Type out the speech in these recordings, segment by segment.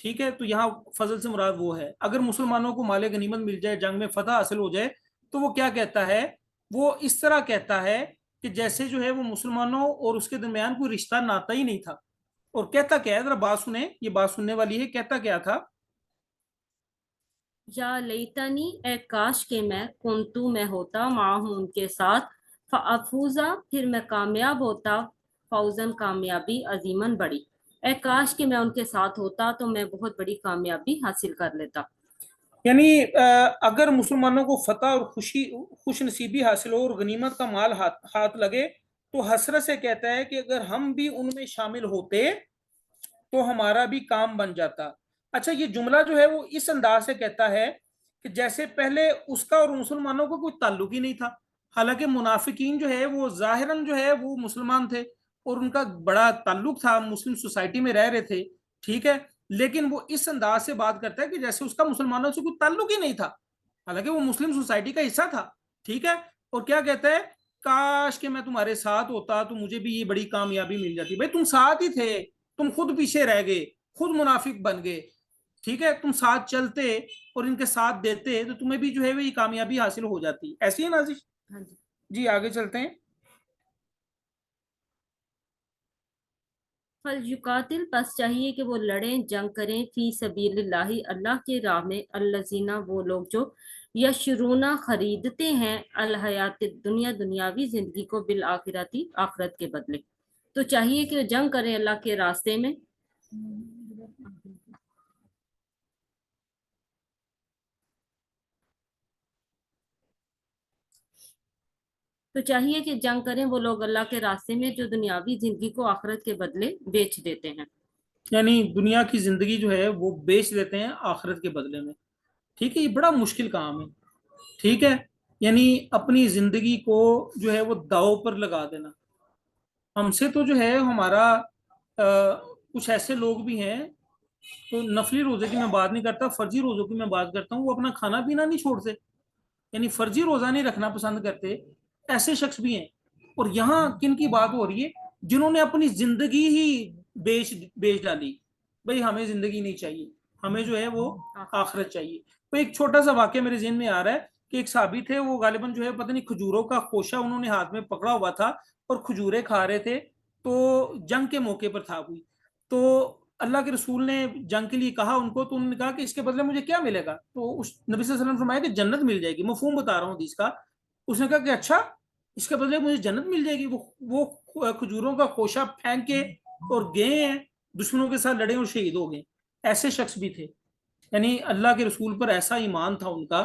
ٹھیک ہے، تو یہاں فضل سے مراد وہ ہے، اگر مسلمانوں کو مال غنیمت مل جائے، جنگ میں فتح حاصل ہو جائے، تو وہ کیا کہتا ہے، وہ اس طرح کہتا ہے کہ جیسے جو ہے وہ مسلمانوں اور اس کے درمیان کوئی رشتہ ناتا ہی نہیں تھا۔ اور کہتا کیا ہے، ذرا بات سنیں، یہ بات سننے والی ہے، کہتا کیا تھا؟ یا لیتنی، اے کاش کہ میں کنتو، میں ہوتا معاہم ان کے ساتھ، فافوزا، پھر میں کامیاب ہوتا، فوزن، کامیابی، عظیمن، بڑی، اے کاش کہ میں ان کے ساتھ ہوتا تو میں بہت بڑی کامیابی حاصل کر لیتا۔ یعنی اگر مسلمانوں کو فتح اور خوش نصیبی حاصل ہو اور غنیمت کا مال ہاتھ لگے، تو حسرت سے کہتا ہے کہ اگر ہم بھی ان میں شامل ہوتے تو ہمارا بھی کام بن جاتا۔ اچھا، یہ جملہ جو ہے وہ اس انداز سے کہتا ہے کہ جیسے پہلے اس کا اور مسلمانوں کو کوئی تعلق ہی نہیں تھا، حالانکہ منافقین جو ہے وہ ظاہراً جو ہے وہ مسلمان تھے اور ان کا بڑا تعلق تھا، مسلم سوسائٹی میں رہ رہے تھے، ٹھیک ہے، لیکن وہ اس انداز سے بات کرتا ہے کہ جیسے اس کا مسلمانوں سے کوئی تعلق ہی نہیں تھا، حالانکہ وہ مسلم سوسائٹی کا حصہ تھا، ٹھیک ہے، اور کیا کہتا ہے، کاش کہ میں تمہارے ساتھ ہوتا تو مجھے بھی یہ بڑی کامیابی مل جاتی۔ بھائی تم ساتھ ہی تھے، تم خود پیچھے رہ گئے، خود منافق بن گئے، ٹھیک ہے، تم ساتھ چلتے اور ان کے ساتھ دیتے تو تمہیں بھی جو ہے وہ یہ کامیابی حاصل ہو جاتی۔ ایسی ہے نازش؟ ہاں جی۔ جی آگے چلتے ہیں۔ فَلْيُقَاتِلْ، پس چاہیے کہ وہ لڑیں، جنگ کریں، فی سبیل اللہ، اللہ کے راہ میں، الذین، وہ لوگ جو یشرونا، خریدتے ہیں، الحیات الدنیا، دنیاوی زندگی کو، بالآخرتی، آخرت کے بدلے۔ تو چاہیے کہ وہ جنگ کریں اللہ کے راستے میں، تو چاہیے کہ جنگ کریں وہ لوگ اللہ کے راستے میں جو دنیاوی زندگی کو آخرت کے بدلے بیچ دیتے ہیں۔ یعنی دنیا کی زندگی جو ہے وہ بیچ دیتے ہیں آخرت کے بدلے میں، ٹھیک ہے، یہ بڑا مشکل کام ہے، ٹھیک ہے، یعنی اپنی زندگی کو جو ہے وہ داؤ پر لگا دینا۔ ہم سے تو جو ہے ہمارا کچھ ایسے لوگ بھی ہیں، تو نفلی روزے کی میں بات نہیں کرتا، فرضی روزوں کی میں بات کرتا ہوں، وہ اپنا کھانا پینا نہیں چھوڑتے، یعنی فرضی روزہ نہیں رکھنا پسند کرتے، ایسے شخص بھی ہیں۔ اور یہاں کن کی بات ہو رہی ہے؟ جنہوں نے اپنی زندگی ہی بیچ ڈالی، بھئی ہمیں زندگی نہیں چاہیے، ہمیں جو ہے وہ آخرت چاہیے۔ تو ایک چھوٹا سا واقعہ میرے ذہن میں آ رہا ہے کہ ایک صحابی تھے، وہ غالباً جو ہے پتہ نہیں کھجوروں کا خوشہ انہوں نے ہاتھ میں پکڑا ہوا تھا اور کھجورے کھا رہے تھے، تو جنگ کے موقع پر تھا کوئی، تو اللہ کے رسول نے جنگ کے لیے کہا ان کو، تو انہوں نے کہا کہ اس کے بدلے مجھے کیا ملے گا؟ تو اس نبی صلی اللہ علیہ وسلم نے فرمایا کہ جنت مل جائے گی، مفہوم بتا رہا ہوں حدیث کا۔ اس نے کہا کہ اچھا، اس کے بدلے مجھے جنت مل جائے گی؟ وہ کھجوروں کا خوشہ پھینک کے اور گئے ہیں، دشمنوں کے ساتھ لڑے اور شہید ہو گئے۔ ایسے شخص بھی تھے، یعنی اللہ کے رسول پر ایسا ایمان تھا ان کا،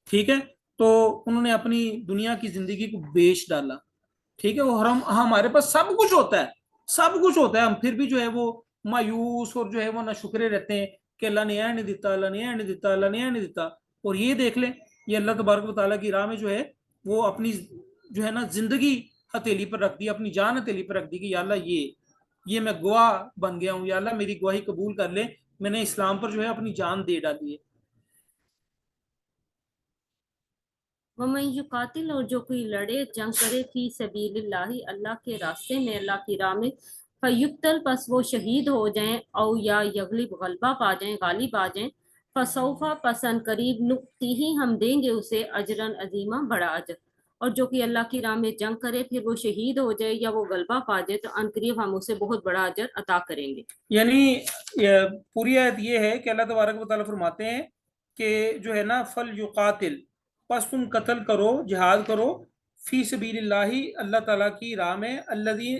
ٹھیک ہے، تو انہوں نے اپنی دنیا کی زندگی کو بیچ ڈالا، ٹھیک ہے، اور ہمارے پاس سب کچھ ہوتا ہے، سب کچھ ہوتا ہے، ہم پھر بھی جو ہے وہ مایوس اور جو ہے وہ نہ شکرے رہتے ہیں کہ اللہ نے یہ نہیں دیتا، اللہ نے یہ نہیں دیتا، اللہ نے یہ نہیں دیتا۔ اور یہ دیکھ لیں، یہ اللہ تبارک و تعالیٰ کی راہ میں جو ہے وہ اپنی جو ہے نا زندگی ہتھیلی پر رکھ دی، اپنی جان ہتھیلی پر رکھ دی کہ یا اللہ یہ میں گواہ بن گیا ہوں، یا اللہ میری گواہی قبول کر لے، میں نے اسلام پر جو ہے اپنی جان دے ڈالی ہے۔ وَمَن یقاتل، اور جو کوئی لڑے، جنگ کرے، فی سبیل اللہ، اللہ کے راستے میں، اللہ کی راہ میں، فیقتل، پس وہ شہید ہو جائیں، او یا یغلب، غلبہ پا جائیں، غالب آ جائیں، فسوف، پس ان قریب، نؤتیہ، ہم دیں گے اسے، اجرا عظیما، بڑا اجر۔ اور جو کہ اللہ کی راہ میں جنگ کرے، پھر وہ شہید ہو جائے یا وہ غلبہ پا جائے، تو ان قریب ہم اسے بہت بڑا اجر عطا کریں گے۔ یعنی پوری آیت یہ ہے کہ اللہ تبارک و تعالیٰ فرماتے ہیں کہ جو ہے نا فل یقاتل، پس تم قتل کرو، جہاد کرو، فی سبیل اللہ، اللہ تعالیٰ کی راہ میں، الذی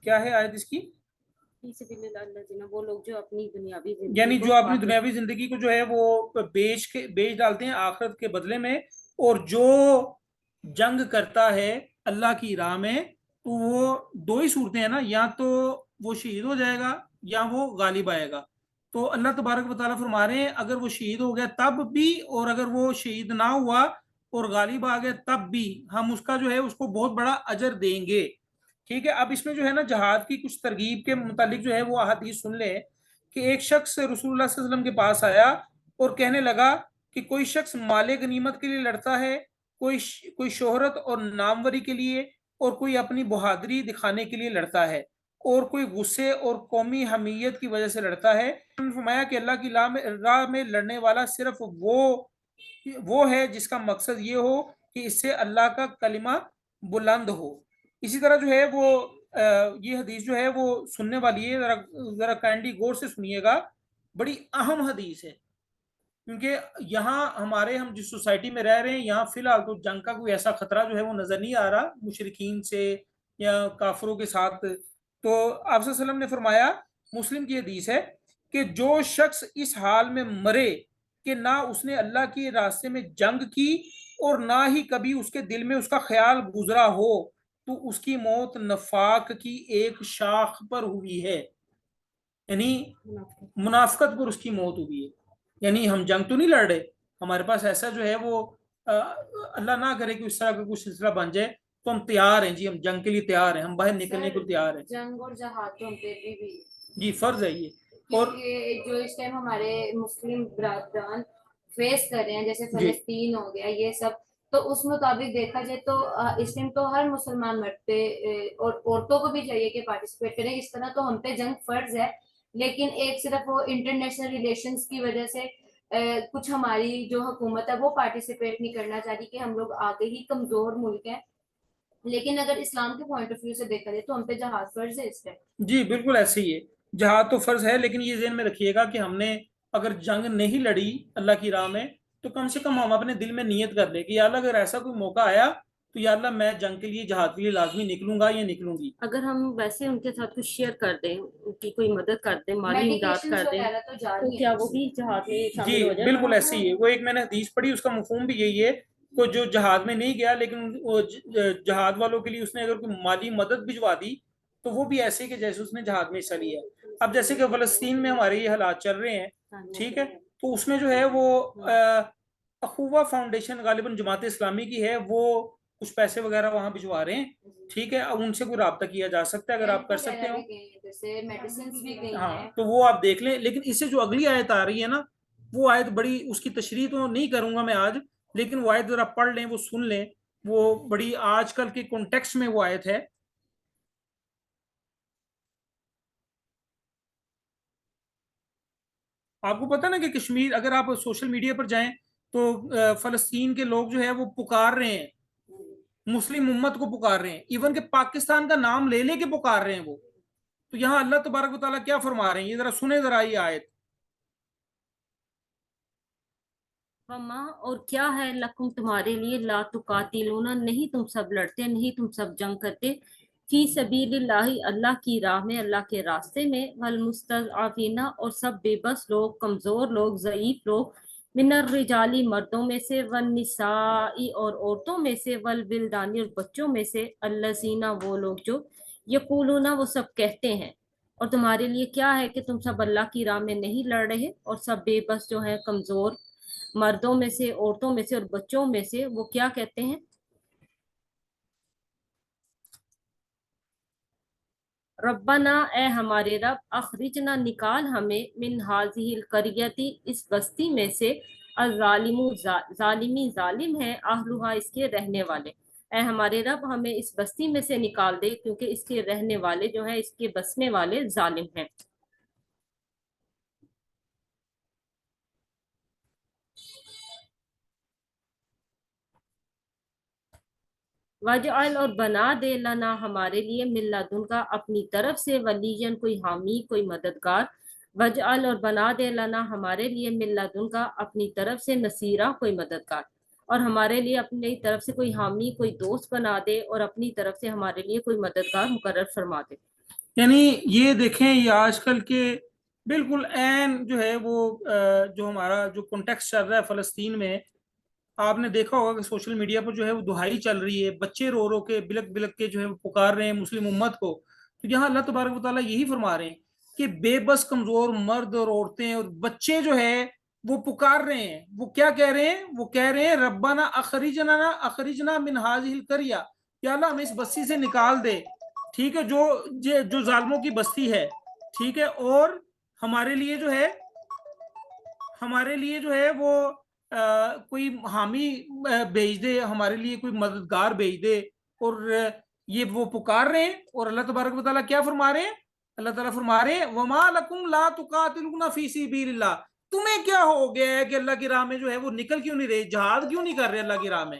کیا ہے آیت اس کی؟ فی سبیل اللہ الذین، وہ لوگ جو اپنی دنیاوی زندگی یعنی کو جو اپنی آخرت، دنیاوی زندگی کو جو ہے وہ بیچ ڈالتے ہیں آخرت کے بدلے میں، اور جو جنگ کرتا ہے اللہ کی راہ میں، تو وہ دو ہی صورتیں ہیں نا، یا تو وہ شہید ہو جائے گا یا وہ غالب آئے گا۔ تو اللہ تبارک و تعالیٰ فرما رہے ہیں اگر وہ شہید ہو گیا تب بھی، اور اگر وہ شہید نہ ہوا اور غالب آ گیا تب بھی، ہم اس کا جو ہے اس کو بہت بڑا اجر دیں گے، ٹھیک ہے۔ اب اس میں جو ہے نا جہاد کی کچھ ترغیب کے متعلق جو ہے وہ احادیث سن لیں کہ ایک شخص رسول اللہ صلی اللہ علیہ وسلم کے پاس آیا اور کہنے لگا کہ کوئی شخص مال غنیمت کے لیے لڑتا ہے، کوئی شہرت اور ناموری کے لیے، اور کوئی اپنی بہادری دکھانے کے لیے لڑتا ہے، اور کوئی غصے اور قومی حمیت کی وجہ سے لڑتا ہے۔ انہوں نے فرمایا کہ اللہ کی راہ میں لڑنے والا صرف وہ ہے جس کا مقصد یہ ہو کہ اس سے اللہ کا کلمہ بلند ہو۔ اسی طرح جو ہے وہ یہ حدیث جو ہے وہ سننے والی ہے، ذرا کائنڈلی غور سے سنیے گا، بڑی اہم حدیث ہے، کیونکہ یہاں ہم جس سوسائٹی میں رہ رہے ہیں یہاں فی الحال تو جنگ کا کوئی ایسا خطرہ جو ہے وہ نظر نہیں آ رہا مشرکین سے یا کافروں کے ساتھ۔ تو آپ صلی اللہ علیہ وسلم نے فرمایا، مسلم کی حدیث ہے، کہ جو شخص اس حال میں مرے کہ نہ اس نے اللہ کے راستے میں جنگ کی اور نہ ہی کبھی اس کے دل میں اس کا خیال گزرا ہو، تو اس کی موت نفاق کی ایک شاخ پر ہوئی ہے، یعنی منافقت پر اس کی موت ہوئی ہے۔ یعنی ہم جنگ تو نہیں لڑ رہے، ہمارے پاس ایسا جو ہے وہ اللہ نہ کرے کہ اس طرح کا کچھ سلسلہ بن جائے، تو ہم تیار ہیں جی، ہم جنگ کے لیے تیار ہیں، ہم باہر نکلنے کو تیار ہیں۔ جنگ اور جہاد تو ہم پہ بھی جی فرض ہے یہ۔ اور جو اس ٹائم ہمارے مسلم برادران فیس کر رہے ہیں، جیسے جی فلسطین ہو گیا یہ سب، تو اس مطابق دیکھا جائے تو اس ٹائم تو ہر مسلمان مرد پہ اور عورتوں کو بھی چاہیے کہ پارٹیسپیٹ کریں، اس طرح تو ہم پہ جنگ فرض ہے، لیکن ایک صرف وہ انٹرنیشنل ریلیشنز کی وجہ سے کچھ ہماری جو حکومت ہے وہ پارٹیسپیٹ نہیں کرنا چاہتی کہ ہم لوگ آگے ہی کمزور ملک ہیں، لیکن اگر اسلام کے پوائنٹ آف ویو سے دیکھا جائے تو ہم پہ جہاد فرض ہے اس ٹائم۔ جی بالکل ایسے ہی ہے، جہاد تو فرض ہے، لیکن یہ ذہن میں رکھیے گا کہ ہم نے اگر جنگ نہیں لڑی اللہ کی راہ میں تو کم سے کم ہم اپنے دل میں نیت کر لیں کہ یا اللہ اگر ایسا کوئی موقع آیا تو یا اللہ میں جنگ کے لیے جہاد کے لیے لازمی نکلوں گا یا نکلوں گی۔ اگر ہم ویسے ان کے ساتھ کچھ شیئر کر دیں، ان کی کوئی مدد کر دیں، مالی امداد میڈیکیشنز کر دیں، وغیرہ تو جا تو رہی کیا ہیں وہ بھی جہاد میں جی شامل ہو جائے گا؟ بالکل ایسے ہی ہے، وہ ایک میں نے حدیث پڑھی، اس کا مفہوم بھی یہی ہے کہ جو جہاد میں نہیں گیا لیکن وہ جہاد والوں کے لیے اس نے اگر کوئی مالی مدد بھجوا دی تو وہ بھی ایسے کہ جیسے اس نے جہاد میں حصہ لیا ہے۔ اب جیسے کہ فلسطین میں ہمارے یہ حالات چل رہے ہیں، ٹھیک ہے، تو اس میں جو ہے وہ اخوہ فاؤنڈیشن غالباً جماعت اسلامی کی ہے، وہ کچھ پیسے وغیرہ وہاں بھجوا رہے ہیں، ٹھیک ہے، اب ان سے کوئی رابطہ کیا جا سکتا ہے اگر آپ کر سکتے ہو، جیسے میڈیسنز بھی گئی ہاں ہیں۔ تو وہ آپ دیکھ لیں۔ لیکن اس سے جو اگلی آیت آ رہی ہے نا، وہ آیت بڑی، اس کی تشریح تو نہیں کروں گا میں آج، لیکن وہ آیت ذرا پڑھ لیں، وہ سن لیں، وہ بڑی آج کل کے کانٹیکسٹ میں وہ آیت ہے۔ آپ کو پتہ نا کہ کشمیر، اگر آپ سوشل میڈیا پر جائیں تو فلسطین کے لوگ جو ہے وہ پکار رہے ہیں، مسلم امت کو پکار رہے ہیں، ایون کہ پاکستان کا نام لے لے کے پکار رہے ہیں وہ۔ تو یہاں اللہ تبارک و تعالیٰ کیا فرما رہے ہیں، یہ ذرا سنیں ذرا یہ آیت۔ وما اور کیا ہے لکم تمہارے لیے، لا تقاتلون نہیں تم سب لڑتے، نہیں تم سب جنگ کرتے، فی سبیل اللہ اللہ کی راہ میں، اللہ کے راستے میں، والمستضعفین اور سب بے بس لوگ، کمزور لوگ، ضعیف لوگ، من الرجالی مردوں میں سے، والنساء اور عورتوں میں سے، والولدانی اور بچوں میں سے، الذین وہ لوگ جو یقولون وہ سب کہتے ہیں۔ اور تمہارے لیے کیا ہے کہ تم سب اللہ کی راہ میں نہیں لڑ رہے اور سب بے بس جو ہے کمزور مردوں میں سے، عورتوں میں سے اور بچوں میں سے، وہ کیا کہتے ہیں؟ ربنا اے ہمارے رب، اخرجنا نکال ہمیں، من ہذہ القریتی اس بستی میں سے، الظالم ظالمی ظالم ہے، اہلھا اس کے رہنے والے، اے ہمارے رب ہمیں اس بستی میں سے نکال دے کیونکہ اس کے رہنے والے جو ہیں، اس کے بسنے والے ظالم ہیں۔ وجعل اور بنا دے لنا ہمارے لیے، من لدن کا اپنی طرف سے، ولیین کوئی حامی، کوئی مددگار، وجعل اور بنا دے لنا ہمارے لیے، من لدن کا اپنی طرف سے، نصیرہ کوئی مددگار، اور ہمارے لیے اپنی طرف سے کوئی حامی، کوئی دوست بنا دے، اور اپنی طرف سے ہمارے لیے کوئی مددگار مقرر فرما دے۔ یعنی یہ دیکھیں، یہ آج کل کے بالکل عین جو ہے وہ جو ہمارا جو کانٹیکسٹ چل رہا ہے فلسطین میں، آپ نے دیکھا ہوگا کہ سوشل میڈیا پر جو ہے وہ دہائی چل رہی ہے، بچے رو رو کے بلک بلک کے جو ہے وہ پکار رہے ہیں مسلم امت کو۔ تو یہاں اللہ تبارک و تعالیٰ یہی فرما رہے ہیں کہ بے بس کمزور مرد اور عورتیں اور بچے جو ہے وہ پکار رہے ہیں، وہ کیا کہہ رہے ہیں، وہ کہہ رہے ہیں ربنا اخرجنا من هذه القرية، یا اللہ ہمیں اس بستی سے نکال دے، ٹھیک ہے، جو ظالموں کی بستی ہے، ٹھیک ہے، اور ہمارے لیے جو ہے، ہمارے لیے جو ہے وہ کوئی حامی بھیج دے، ہمارے لیے کوئی مددگار بھیج دے، اور یہ وہ پکار رہے ہیں اور اللہ تبارک و تعالیٰ کیا فرما رہے ہیں؟ اللہ تعالیٰ فرما رہے ہیں وما لکم لا تقاتلون فی سبیل اللہ، تمہیں کیا ہو گیا ہے کہ اللہ کی راہ میں جو ہے وہ نکل کیوں نہیں رہے، جہاد کیوں نہیں کر رہے اللہ کی راہ میں؟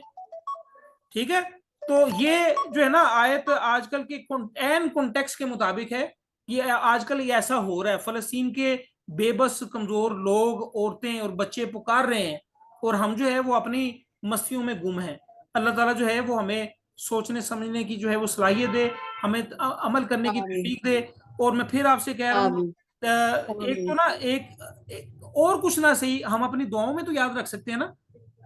ٹھیک ہے، تو یہ جو ہے نا آیت آج کل کے این کانٹیکسٹ کے مطابق ہے. یہ آج کل یہ ایسا ہو رہا ہے، فلسطین کے بے بس کمزور لوگ، عورتیں اور بچے پکار رہے ہیں اور ہم جو ہے وہ اپنی مستیوں میں گم ہیں. اللہ تعالیٰ جو ہے وہ ہمیں سوچنے سمجھنے کی جو ہے وہ صلاحیت دے، ہمیں عمل کرنے کی آمین توفیق دے. اور میں پھر آپ سے کہہ رہا ہوں آمین ایک تو نا اور کچھ نہ صحیح ہم اپنی دعاؤں میں تو یاد رکھ سکتے ہیں نا،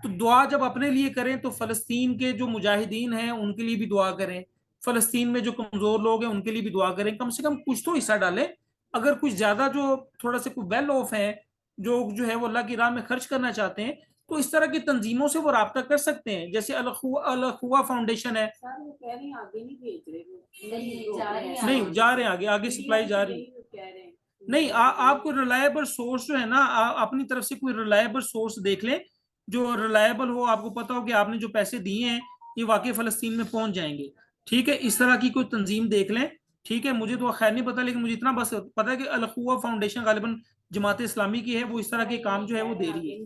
تو دعا جب اپنے لیے کریں تو فلسطین کے جو مجاہدین ہیں ان کے لیے بھی دعا کریں، فلسطین میں جو کمزور لوگ ہیں ان کے لیے بھی دعا کریں، کم سے کم کچھ تو حصہ ڈالیں. اگر کچھ زیادہ جو تھوڑا سا کوئی ویل آف ہیں، جو ہے وہ اللہ کی راہ میں خرچ کرنا چاہتے ہیں، تو اس طرح کی تنظیموں سے وہ رابطہ کر سکتے ہیں، جیسے الخوا فاؤنڈیشن ہے. نہیں جا رہے ہیں آگے سپلائی جا رہی ہے. نہیں آپ کو ریلائبل سورس جو ہے نا اپنی طرف سے کوئی ریلائبل سورس دیکھ لیں جو ریلائبل ہو، آپ کو پتا ہو کہ آپ نے جو پیسے دیے ہیں یہ واقعی فلسطین میں پہنچ جائیں گے. ٹھیک ہے، اس طرح کی کوئی تنظیم دیکھ لیں. ٹھیک ہے، مجھے تو خیر نہیں پتا، لیکن مجھے اتنا بس پتا ہے کہ الخوا فاؤنڈیشن غالباً جماعت اسلامی کی ہے، وہ اس طرح کے کام جو ہے وہ دے رہی ہے.